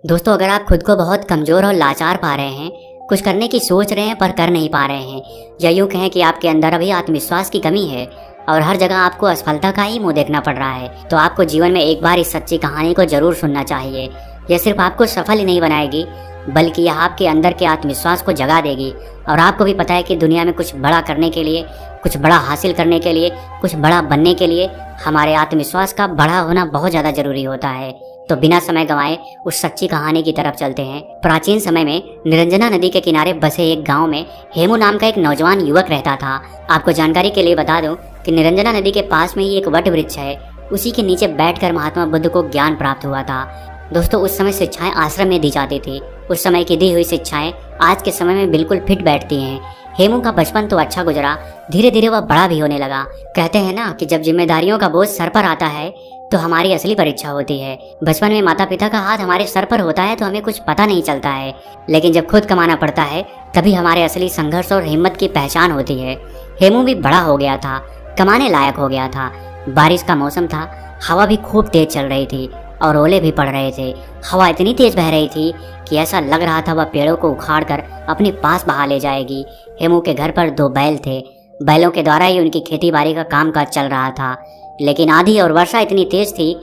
दोस्तों, अगर आप खुद को बहुत कमज़ोर और लाचार पा रहे हैं, कुछ करने की सोच रहे हैं पर कर नहीं पा रहे हैं, या यूँ कहें कि आपके अंदर अभी आत्मविश्वास की कमी है और हर जगह आपको असफलता का ही मुंह देखना पड़ रहा है, तो आपको जीवन में एक बार इस सच्ची कहानी को जरूर सुनना चाहिए। यह सिर्फ आपको सफल ही नहीं बनाएगी, बल्कि यह आपके अंदर के आत्मविश्वास को जगा देगी और आपको भी पता है कि दुनिया में कुछ बड़ा करने के लिए, कुछ बड़ा हासिल करने के लिए, कुछ बड़ा बनने के लिए हमारे आत्मविश्वास का बड़ा होना बहुत ज़्यादा जरूरी होता है। तो बिना समय गंवाए उस सच्ची कहानी की तरफ चलते हैं। प्राचीन समय में निरंजना नदी के किनारे बसे एक गांव में हेमू नाम का एक नौजवान युवक रहता था। आपको जानकारी के लिए बता दूं कि निरंजना नदी के पास में ही एक वट वृक्ष है, उसी के नीचे बैठकर महात्मा बुद्ध को ज्ञान प्राप्त हुआ था। दोस्तों, उस समय शिक्षाएं आश्रम में दी जाती थी। उस समय की दी हुई शिक्षाएं आज के समय में बिल्कुल फिट बैठती हैं। हेमू का बचपन तो अच्छा गुजरा, धीरे धीरे वह बड़ा भी होने लगा। कहते हैं ना कि जब जिम्मेदारियों का बोझ सर पर आता है तो हमारी असली परीक्षा होती है। बचपन में माता पिता का हाथ हमारे सर पर होता है तो हमें कुछ पता नहीं चलता है, लेकिन जब खुद कमाना पड़ता है तभी हमारे असली संघर्ष और हिम्मत की पहचान होती है। हेमू भी बड़ा हो गया था, कमाने लायक हो गया था। बारिश का मौसम था, हवा भी खूब तेज चल रही थी और ओले भी पड़ रहे थे। हवा इतनी तेज बह रही थी कि ऐसा लग रहा था वह पेड़ों को उखाड़ कर अपने पास बहा ले जाएगी। हेमू के घर पर 2 बैल थे। बैलों के द्वारा ही उनकी खेती बाड़ी का कामकाज चल रहा था, लेकिन आंधी और वर्षा इतनी तेज थी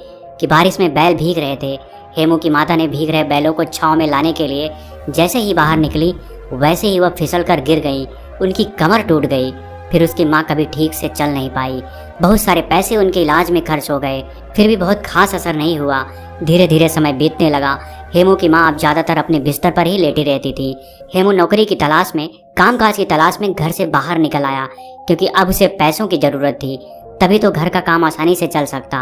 कि बारिश में बैल भीग रहे थे। हेमू की माता ने भीग रहे बैलों को छांव में लाने के लिए जैसे ही बाहर निकली, वैसे ही वह फिसल कर गिर गई। उनकी कमर टूट गई। फिर उसकी माँ कभी ठीक से चल नहीं पाई। बहुत सारे पैसे उनके इलाज में खर्च हो गए, फिर भी बहुत खास असर नहीं हुआ। धीरे धीरे समय बीतने लगा। हेमू की माँ अब ज़्यादातर अपने बिस्तर पर ही लेटी रहती थी। हेमू नौकरी की तलाश में, कामकाज की तलाश में घर से बाहर निकल आया, क्योंकि अब उसे पैसों की ज़रूरत थी, तभी तो घर का काम आसानी से चल सकता।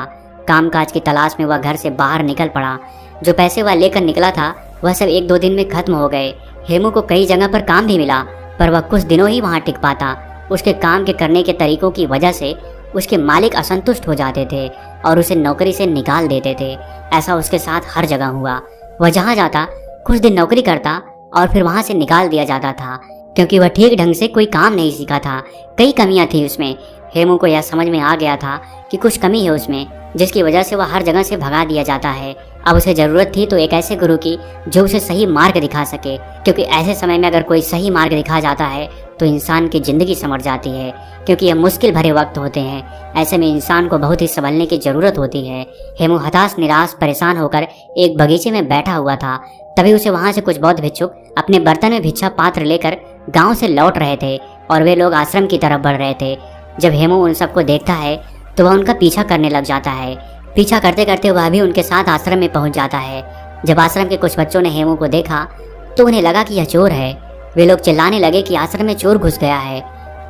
कामकाज की तलाश में वह घर से बाहर निकल पड़ा। जो पैसे वह लेकर निकला था वह सब 1-2 दिन में खत्म हो गए। हेमू को कई जगह पर काम भी मिला, पर वह कुछ दिनों ही वहाँ टिक पाता। उसके काम के करने के तरीकों की वजह से उसके मालिक असंतुष्ट हो जाते थे और उसे नौकरी से निकाल देते थे। ऐसा उसके साथ हर जगह हुआ। वह जहाँ जाता कुछ दिन नौकरी करता और फिर वहाँ से निकाल दिया जाता था, क्योंकि वह ठीक ढंग से कोई काम नहीं सीखा था। कई कमियां थी उसमें। हेमू को यह समझ में आ गया था कि कुछ कमी है उसमें, जिसकी वजह से वह हर जगह से भगा दिया जाता है। अब उसे ज़रूरत थी तो एक ऐसे गुरु की जो उसे सही मार्ग दिखा सके, क्योंकि ऐसे समय में अगर कोई सही मार्ग दिखा जाता है तो इंसान की ज़िंदगी संवर जाती है, क्योंकि यह मुश्किल भरे वक्त होते हैं। ऐसे में इंसान को बहुत ही संभलने की ज़रूरत होती है। हेमू हताश, निराश, परेशान होकर एक बगीचे में बैठा हुआ था। तभी उसे वहाँ से कुछ बौद्ध भिक्षुक अपने बर्तन में भिक्षा पात्र लेकर गाँव से लौट रहे थे और वे लोग आश्रम की तरफ बढ़ रहे थे। जब हेमू उन सबको देखता है तो वह उनका पीछा करने लग जाता है। पीछा करते करते वह भी उनके साथ आश्रम में पहुंच जाता है। जब आश्रम के कुछ बच्चों ने हेमू को देखा तो उन्हें लगा कि यह चोर है। वे लोग चिल्लाने लगे कि आश्रम में चोर घुस गया है।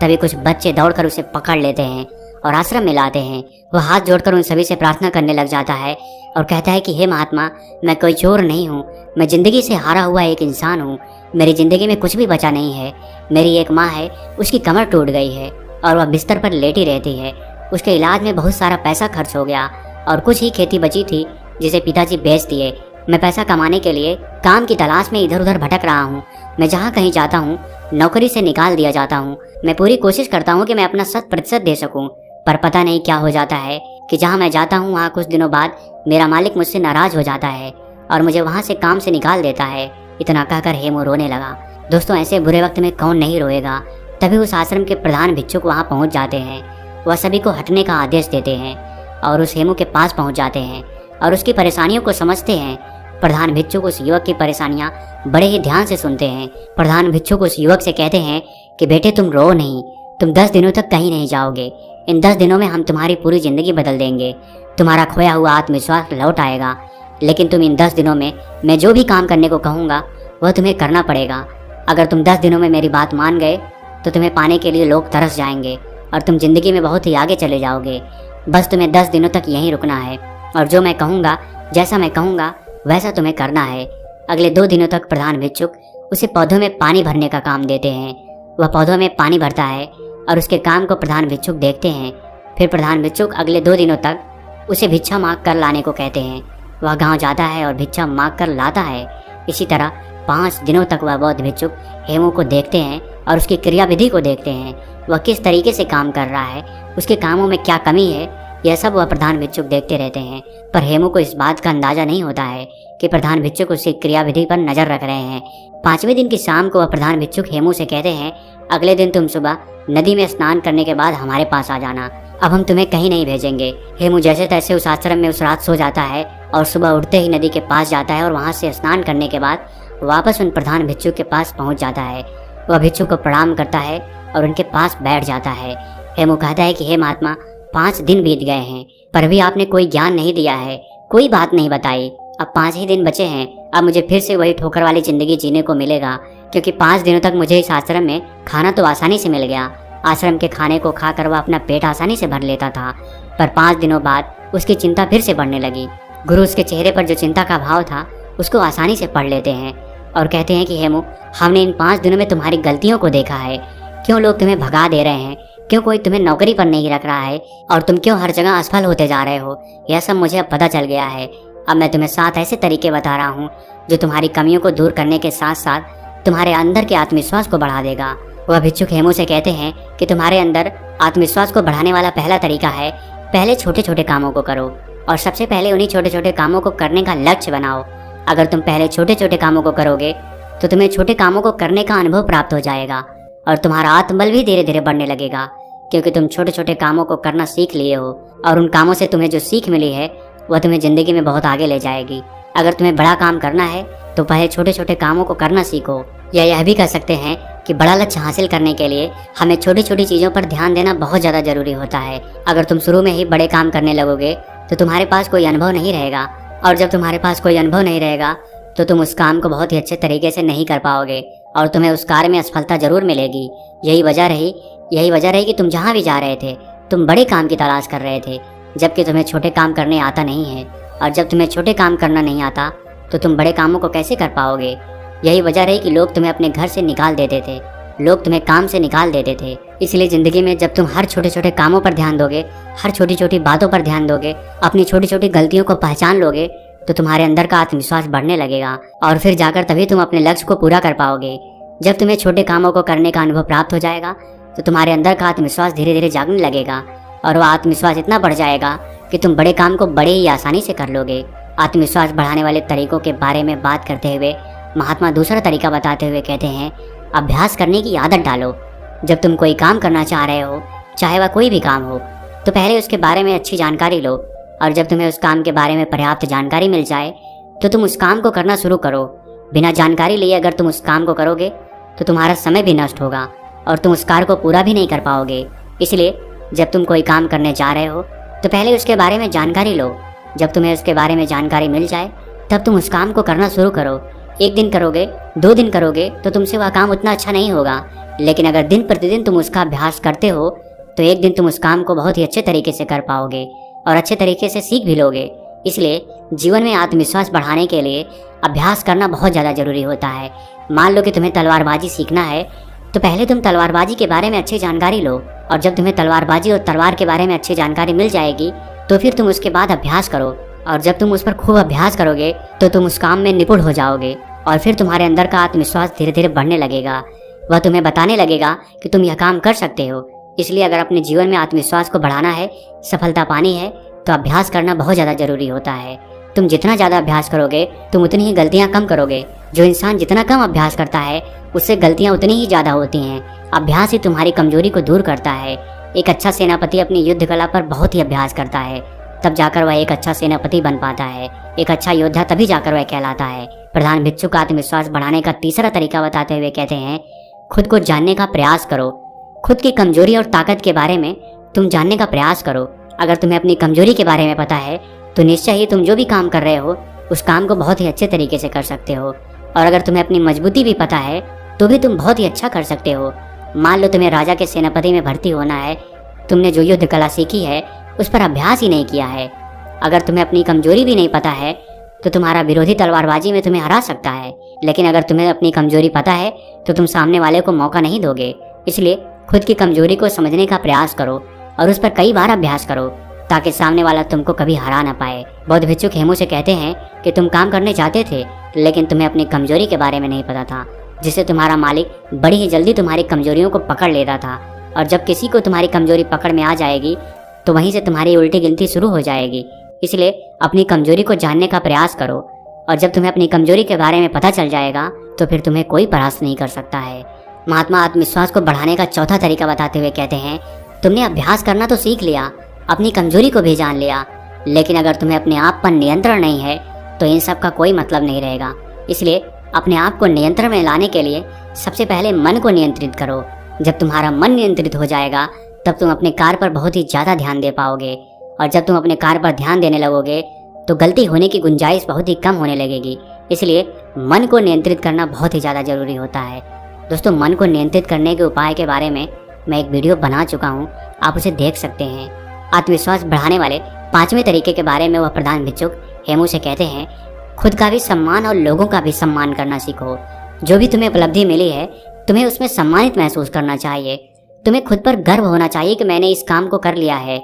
तभी कुछ बच्चे दौड़कर उसे पकड़ लेते हैं और आश्रम में लाते हैं। वह हाथ जोड़कर उन सभी से प्रार्थना करने लग जाता है और कहता है कि हे महात्मा, मैं कोई चोर नहीं हूँ, मैं जिंदगी से हारा हुआ एक इंसान हूँ। मेरी जिंदगी में कुछ भी बचा नहीं है। मेरी एक माँ है, उसकी कमर टूट गई है और वह बिस्तर पर लेटी रहती है। उसके इलाज में बहुत सारा पैसा खर्च हो गया और कुछ ही खेती बची थी जिसे पिताजी बेच दिए। मैं पैसा कमाने के लिए काम की तलाश में इधर उधर भटक रहा हूँ। मैं जहाँ कहीं जाता हूँ नौकरी से निकाल दिया जाता हूँ। मैं पूरी कोशिश करता हूँ कि मैं अपना 100% दे सकूँ, पर पता नहीं क्या हो जाता है कि जहाँ मैं जाता हूँ वहाँ कुछ दिनों बाद मेरा मालिक मुझसे नाराज हो जाता है और मुझे वहाँ से काम से निकाल देता है। इतना कहकर हेमू रोने लगा। दोस्तों, ऐसे बुरे वक्त में कौन नहीं रोएगा। तभी उस आश्रम के प्रधान भिक्षुक वहाँ पहुँच जाते हैं। वह सभी को हटने का आदेश देते हैं और उस हेमू के पास पहुँच जाते हैं और उसकी परेशानियों को समझते हैं। प्रधान भिक्षुक उस युवक की परेशानियां बड़े ही ध्यान से सुनते हैं। प्रधान भिक्षुक उस युवक से कहते हैं कि बेटे, तुम रो नहीं, तुम 10 दिनों तक कहीं नहीं जाओगे। इन 10 दिनों में हम तुम्हारी पूरी जिंदगी बदल देंगे। तुम्हारा खोया हुआ आत्मविश्वास लौट आएगा। लेकिन तुम इन 10 दिनों में मैं जो भी काम करने को कहूँगा वह तुम्हें करना पड़ेगा। अगर तुम 10 दिनों में मेरी बात मान गए तो तुम्हें पाने के लिए लोग तरस जाएंगे और तुम जिंदगी में बहुत ही आगे चले जाओगे। बस तुम्हें 10 दिनों तक यहीं रुकना है और जो मैं कहूँगा, जैसा मैं कहूँगा वैसा तुम्हें करना है। अगले 2 दिनों तक प्रधान भिक्षुक उसे पौधों में पानी भरने का काम देते हैं। वह पौधों में पानी भरता है और उसके काम को प्रधान भिक्षुक देखते हैं। फिर प्रधान भिक्षुक अगले 2 दिनों तक उसे भिक्षा मांग कर लाने को कहते हैं। वह गांव जाता है और भिक्षा मांग कर लाता है। इसी तरह 5 दिनों तक वह बौद्ध भिक्षुक हेमू को देखते हैं और उसकी क्रियाविधि को देखते हैं। वह किस तरीके से काम कर रहा है, उसके कामों में क्या कमी है, यह सब वह प्रधान भिक्षुक देखते रहते हैं, पर हेमू को इस बात का अंदाजा नहीं होता है कि प्रधान भिक्षुक उसकी क्रियाविधि पर नजर रख रहे हैं। 5वें दिन की शाम को वह प्रधान भिक्षुक हेमू से कहते हैं, अगले दिन तुम सुबह नदी में स्नान करने के बाद हमारे पास आ जाना। अब हम तुम्हें कहीं नहीं भेजेंगे। हेमू जैसे तैसे उस आश्रम में उस रात सो जाता है और सुबह उठते ही नदी के पास जाता है और वहां से स्नान करने के बाद वापस उन प्रधान भिक्षुक के पास पहुंच जाता है। वह भिक्षुक को प्रणाम करता है और उनके पास बैठ जाता है। हेमू कहता है कि हे महात्मा, 5 दिन बीत गए हैं पर भी आपने कोई ज्ञान नहीं दिया है, कोई बात नहीं बताई। अब 5 ही दिन बचे हैं। अब मुझे फिर से वही ठोकर वाली जिंदगी जीने को मिलेगा, क्योंकि 5 दिनों तक मुझे इस आश्रम में खाना तो आसानी से मिल गया। आश्रम के खाने को खाकर वह अपना पेट आसानी से भर लेता था, पर 5 दिनों बाद उसकी चिंता फिर से बढ़ने लगी। गुरु उसके चेहरे पर जो चिंता का भाव था उसको आसानी से पढ़ लेते हैं और कहते हैं कि हेमू, हमने इन 5 दिनों में तुम्हारी गलतियों को देखा है। क्यों लोग तुम्हें भगा दे रहे हैं, क्यों कोई तुम्हें नौकरी पर नहीं रख रहा है और तुम क्यों हर जगह असफल होते जा रहे हो, यह सब मुझे अब पता चल गया है। अब मैं तुम्हें 7 ऐसे तरीके बता रहा हूँ जो तुम्हारी कमियों को दूर करने के साथ साथ तुम्हारे अंदर के आत्मविश्वास को बढ़ा देगा। वह भिक्षुक हेमू से कहते हैं कि तुम्हारे अंदर आत्मविश्वास को बढ़ाने वाला पहला तरीका है, पहले छोटे छोटे कामों को करो और सबसे पहले उन्हीं छोटे छोटे कामों को करने का लक्ष्य बनाओ। अगर तुम पहले छोटे छोटे कामों को करोगे तो तुम्हें छोटे कामों को करने का अनुभव प्राप्त हो जाएगा और तुम्हारा आत्मबल भी धीरे धीरे बढ़ने लगेगा, क्योंकि तुम छोटे छोटे कामों को करना सीख लिए हो और उन कामों से तुम्हें जो सीख मिली है वह तुम्हें जिंदगी में बहुत आगे ले जाएगी। अगर तुम्हें बड़ा काम करना है तो पहले छोटे छोटे कामों को करना सीखो। या यह भी कह सकते हैं कि बड़ा लक्ष्य हासिल करने के लिए हमें छोटी छोटी चीज़ों पर ध्यान देना बहुत ज़्यादा जरूरी होता है। अगर तुम शुरू में ही बड़े काम करने लगोगे तो तुम्हारे पास कोई अनुभव नहीं रहेगा, और जब तुम्हारे पास कोई अनुभव नहीं रहेगा तो तुम उस काम को बहुत ही अच्छे तरीके से नहीं कर पाओगे और तुम्हें उस कार्य में असफलता जरूर मिलेगी। यही वजह रही कि तुम जहाँ भी जा रहे थे तुम बड़े काम की तलाश कर रहे थे, जबकि तुम्हें छोटे काम करने आता नहीं है। और जब तुम्हें छोटे काम करना नहीं आता तो तुम बड़े कामों को कैसे कर पाओगे। यही वजह रही कि लोग तुम्हें अपने घर से निकाल देते थे, लोग तुम्हें काम से निकाल देते थे। इसलिए ज़िंदगी में जब तुम हर छोटे छोटे कामों पर ध्यान दोगे, हर छोटी छोटी बातों पर ध्यान दोगे, अपनी छोटी छोटी गलतियों को पहचान लोगे तो तुम्हारे अंदर का आत्मविश्वास बढ़ने लगेगा और फिर जाकर तभी तुम अपने लक्ष्य को पूरा कर पाओगे। जब तुम्हें छोटे कामों को करने का अनुभव प्राप्त हो जाएगा तो तुम्हारे अंदर का आत्मविश्वास धीरे धीरे जागने लगेगा और वह आत्मविश्वास इतना बढ़ जाएगा कि तुम बड़े काम को बड़े ही आसानी से कर लोगे। आत्मविश्वास बढ़ाने वाले तरीकों के बारे में बात करते हुए महात्मा दूसरा तरीका बताते हुए कहते हैं, अभ्यास करने की आदत डालो। जब तुम कोई काम करना चाह रहे हो, चाहे वह कोई भी काम हो, तो पहले उसके बारे में अच्छी जानकारी लो और जब तुम्हें उस काम के बारे में पर्याप्त जानकारी मिल जाए तो तुम उस काम को करना शुरू करो। बिना जानकारी लिए अगर तुम उस काम को करोगे तो तुम्हारा समय भी नष्ट होगा और तुम उस कार्य को पूरा भी नहीं कर पाओगे। इसलिए जब तुम कोई काम करने जा रहे हो तो पहले उसके बारे में जानकारी लो। जब तुम्हें उसके बारे में जानकारी मिल जाए तब तुम उस काम को करना शुरू करो। 1 दिन करोगे, 2 दिन करोगे तो तुमसे वह काम उतना अच्छा नहीं होगा, लेकिन अगर दिन प्रतिदिन तुम उसका अभ्यास करते हो तो एक दिन तुम उस काम को बहुत ही अच्छे तरीके से कर पाओगे और अच्छे तरीके से सीख भी लोगे। इसलिए जीवन में आत्मविश्वास बढ़ाने के लिए अभ्यास करना बहुत ज़्यादा जरूरी होता है। मान लो कि तुम्हें तलवारबाजी सीखना है तो पहले तुम तलवारबाजी के बारे में अच्छी जानकारी लो और जब तुम्हें तलवारबाजी और तलवार के बारे में अच्छी जानकारी मिल जाएगी तो फिर तुम उसके बाद अभ्यास करो और जब तुम उस पर खूब अभ्यास करोगे तो तुम उस काम में निपुण हो जाओगे और फिर तुम्हारे अंदर का आत्मविश्वास धीरे धीरे बढ़ने लगेगा। वह तुम्हें बताने लगेगा कि तुम यह काम कर सकते हो। इसलिए अगर अपने जीवन में आत्मविश्वास को बढ़ाना है, सफलता पानी है, तो अभ्यास करना बहुत ज़्यादा जरूरी होता है। तुम जितना ज़्यादा अभ्यास करोगे तुम उतनी ही गलतियाँ कम करोगे। जो इंसान जितना कम अभ्यास करता है उससे गलतियाँ उतनी ही ज़्यादा होती हैं। अभ्यास ही तुम्हारी कमजोरी को दूर करता है। एक अच्छा सेनापति अपनी युद्ध कला पर बहुत ही अभ्यास करता है, तब जाकर वह एक अच्छा सेनापति बन पाता है। एक अच्छा योद्धा तभी जाकर वह कहलाता है। प्रधान भिक्षुक आत्मविश्वास बढ़ाने का तीसरा तरीका बताते हुए कहते हैं, खुद को जानने का प्रयास करो। खुद की कमजोरी और ताकत के बारे में तुम जानने का प्रयास करो। अगर तुम्हें अपनी कमजोरी के बारे में पता है तो निश्चय ही तुम जो भी काम कर रहे हो उस काम को बहुत ही अच्छे तरीके से कर सकते हो, और अगर तुम्हें अपनी मजबूती भी पता है तो भी तुम बहुत ही अच्छा कर सकते हो। मान लो तुम्हें राजा के सेनापति में भर्ती होना है, तुमने जो युद्ध कला सीखी है उस पर अभ्यास ही नहीं किया है। अगर तुम्हें अपनी कमजोरी भी नहीं पता है तो तुम्हारा विरोधी तलवारबाजी में तुम्हें हरा सकता है, लेकिन अगर तुम्हें अपनी कमजोरी पता है तो तुम सामने वाले को मौका नहीं दोगे। इसलिए खुद की कमजोरी को समझने का प्रयास करो और उस पर कई बार अभ्यास करो ताकि सामने वाला तुमको कभी हरा ना पाए। बौद्ध भिक्षुक हेमू से कहते हैं कि तुम काम करने चाहते थे लेकिन तुम्हें अपनी कमजोरी के बारे में नहीं पता था, जिससे तुम्हारा मालिक बड़ी ही जल्दी तुम्हारी कमजोरियों को पकड़ लेता था। और जब किसी को तुम्हारी कमजोरी पकड़ में आ जाएगी तो वहीं से तुम्हारी उल्टी गिनती शुरू हो जाएगी। इसलिए अपनी कमजोरी को जानने का प्रयास करो, और जब तुम्हें अपनी कमजोरी के बारे में पता चल जाएगा तो फिर तुम्हें कोई परास्त नहीं कर सकता है। महात्मा आत्मविश्वास को बढ़ाने का चौथा तरीका बताते हुए कहते हैं, तुमने अभ्यास करना तो सीख लिया, अपनी कमजोरी को भी जान लिया, लेकिन अगर तुम्हें अपने आप पर नियंत्रण नहीं है तो इन सब का कोई मतलब नहीं रहेगा। इसलिए अपने आप को नियंत्रण में लाने के लिए सबसे पहले मन को नियंत्रित करो। जब तुम्हारा मन नियंत्रित हो जाएगा तब तुम अपने कार्य पर बहुत ही ज़्यादा ध्यान दे पाओगे, और जब तुम अपने कार्य पर ध्यान देने लगोगे तो गलती होने की गुंजाइश बहुत ही कम होने लगेगी। इसलिए मन को नियंत्रित करना बहुत ही ज़्यादा जरूरी होता है। दोस्तों, मन को नियंत्रित करने के उपाय के बारे में मैं एक वीडियो बना चुका हूँ, आप उसे देख सकते हैं। आत्मविश्वास बढ़ाने वाले 5वें तरीके के बारे में वह प्रधान भिक्षुक हेमू से कहते हैं, खुद का भी सम्मान और लोगों का भी सम्मान करना सीखो। जो भी तुम्हें उपलब्धि मिली है तुम्हें उसमें सम्मानित महसूस करना चाहिए। तुम्हें खुद पर गर्व होना चाहिए कि मैंने इस काम को कर लिया है।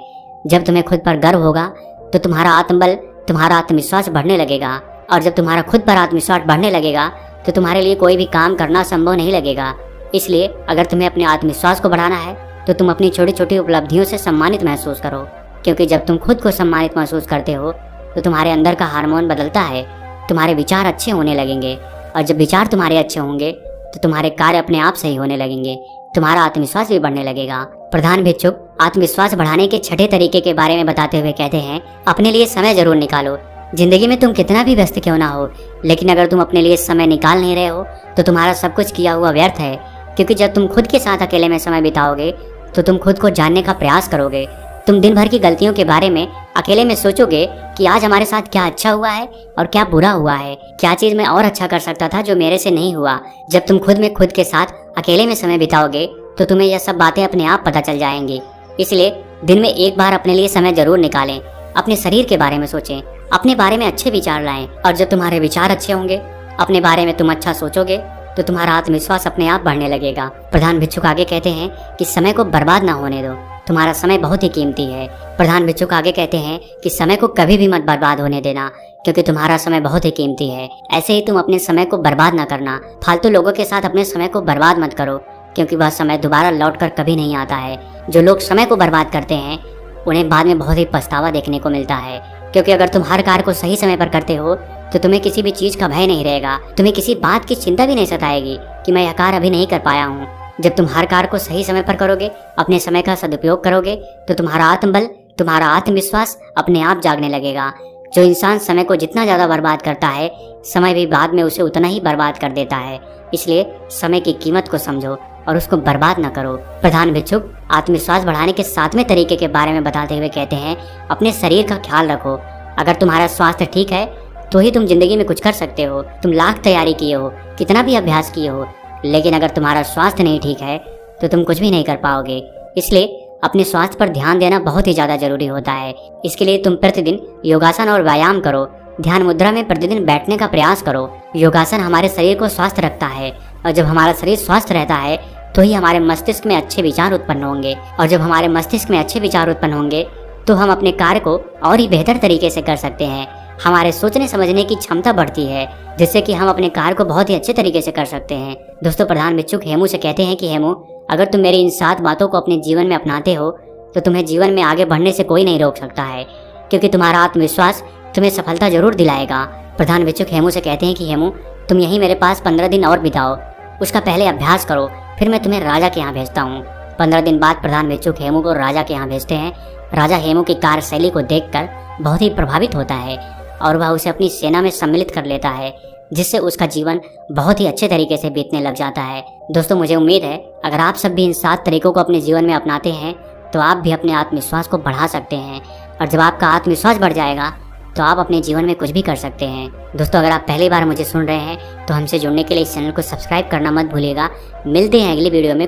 जब तुम्हें खुद पर गर्व होगा तो तुम्हारा आत्मबल, तुम्हारा आत्मविश्वास बढ़ने लगेगा, और जब तुम्हारा खुद पर आत्मविश्वास बढ़ने लगेगा तो तुम्हारे लिए कोई भी काम करना संभव नहीं लगेगा। इसलिए अगर तुम्हें अपने आत्मविश्वास को बढ़ाना है तो तुम अपनी छोटी छोटी उपलब्धियों से सम्मानित महसूस करो, क्योंकि जब तुम खुद को सम्मानित महसूस करते हो तो तुम्हारे अंदर का हार्मोन बदलता है, तुम्हारे विचार अच्छे होने लगेंगे, और जब विचार तुम्हारे अच्छे होंगे तो तुम्हारे कार्य अपने आप सही होने लगेंगे, तुम्हारा आत्मविश्वास भी बढ़ने लगेगा। प्रधान भिक्षुक आत्मविश्वास बढ़ाने के 6ठे तरीके के बारे में बताते हुए कहते हैं, अपने लिए समय जरूर निकालो। जिंदगी में तुम कितना भी व्यस्त क्यों ना हो, लेकिन अगर तुम अपने लिए समय निकाल नहीं रहे हो तो तुम्हारा सब कुछ किया हुआ व्यर्थ है। क्योंकि जब तुम खुद के साथ अकेले में समय बिताओगे तो तुम खुद को जानने का प्रयास करोगे। तुम दिन भर की गलतियों के बारे में अकेले में सोचोगे कि आज हमारे साथ क्या अच्छा हुआ है और क्या बुरा हुआ है, क्या चीज़ मैं और अच्छा कर सकता था जो मेरे से नहीं हुआ। जब तुम खुद में खुद के साथ अकेले में समय बिताओगे तो तुम्हें यह सब बातें अपने आप पता चल जाएंगी। इसलिए दिन में एक बार अपने लिए समय जरूर निकालें, अपने शरीर के बारे में सोचें, अपने बारे में अच्छे विचार लाएं, और जब तुम्हारे विचार अच्छे होंगे, अपने बारे में तुम अच्छा सोचोगे तो तुम्हारा आत्मविश्वास अपने आप बढ़ने लगेगा। प्रधान भिक्षुक आगे कहते हैं कि समय को बर्बाद ना होने दो, तुम्हारा समय बहुत ही कीमती है। प्रधान भिक्षुक आगे कहते हैं कि समय को कभी भी मत बर्बाद होने देना, क्योंकि तुम्हारा समय बहुत ही कीमती है। ऐसे ही तुम अपने समय को बर्बाद ना करना। फालतू लोगों के साथ अपने समय को बर्बाद मत करो, क्योंकि वह समय दोबारा लौट कर कभी नहीं आता है। जो लोग समय को बर्बाद करते हैं उन्हें बाद में बहुत ही पछतावा देखने को मिलता है, क्योंकि अगर तुम हर कार्य को सही समय पर करते हो तो तुम्हें किसी भी चीज का भय नहीं रहेगा, तुम्हें किसी बात की चिंता भी नहीं सताएगी कि मैं यह कार्य अभी नहीं कर पाया हूँ। जब तुम हर कार्य को सही समय पर करोगे, अपने समय का सदुपयोग करोगे, तो तुम्हारा आत्मबल, तुम्हारा आत्मविश्वास अपने आप जागने लगेगा। जो इंसान समय को जितना ज्यादा बर्बाद करता है, समय भी बाद में उसे उतना ही बर्बाद कर देता है। इसलिए समय की कीमत को समझो और उसको बर्बाद न करो। प्रधान भिक्षुक आत्मविश्वास बढ़ाने के 7वें तरीके के बारे में बताते हुए कहते हैं, अपने शरीर का ख्याल रखो। अगर तुम्हारा स्वास्थ्य ठीक है तो ही तुम जिंदगी में कुछ कर सकते हो। तुम लाख तैयारी किए हो, कितना भी अभ्यास किए हो, लेकिन अगर तुम्हारा स्वास्थ्य नहीं ठीक है तो तुम कुछ भी नहीं कर पाओगे। इसलिए अपने स्वास्थ्य पर ध्यान देना बहुत ही ज़्यादा जरूरी होता है। इसके लिए तुम प्रतिदिन योगासन और व्यायाम करो, ध्यान मुद्रा में प्रतिदिन बैठने का प्रयास करो। योगासन हमारे शरीर को स्वस्थ रखता है, और जब हमारा शरीर स्वस्थ रहता है तो ही हमारे मस्तिष्क में अच्छे विचार उत्पन्न होंगे, और जब हमारे मस्तिष्क में अच्छे विचार उत्पन्न होंगे तो हम अपने कार्य को और ही बेहतर तरीके से कर सकते हैं। हमारे सोचने समझने की क्षमता बढ़ती है, जिससे कि हम अपने कार्य को बहुत ही अच्छे तरीके से कर सकते हैं। दोस्तों, प्रधान भिक्षुक हेमू से कहते हैं कि हेमू, अगर तुम मेरी इन 7 बातों को अपने जीवन में अपनाते हो तो तुम्हें जीवन में आगे बढ़ने से कोई नहीं रोक सकता है, क्योंकि तुम्हारा आत्मविश्वास तुम्हें सफलता जरूर दिलाएगा। प्रधान भिक्षुक हेमू से कहते हैं कि हेमू, तुम यहीं मेरे पास 15 दिन और बिताओ, उसका पहले अभ्यास करो, फिर मैं तुम्हें राजा के यहाँ भेजता हूँ। 15 दिन बाद प्रधान भिक्षुक हेमू को राजा के यहाँ भेजते हैं। राजा हेमू की कार्यशैली को देखकर बहुत ही प्रभावित होता है और वह उसे अपनी सेना में सम्मिलित कर लेता है, जिससे उसका जीवन बहुत ही अच्छे तरीके से बीतने लग जाता है। दोस्तों, मुझे उम्मीद है अगर आप सब भी इन 7 तरीकों को अपने जीवन में अपनाते हैं तो आप भी अपने आत्मविश्वास को बढ़ा सकते हैं, और जब आपका आत्मविश्वास बढ़ जाएगा तो आप अपने जीवन में कुछ भी कर सकते हैं। दोस्तों, अगर आप पहली बार मुझे सुन रहे हैं तो हमसे जुड़ने के लिए इस चैनल को सब्सक्राइब करना मत भूलिएगा। मिलते हैं अगली वीडियो में।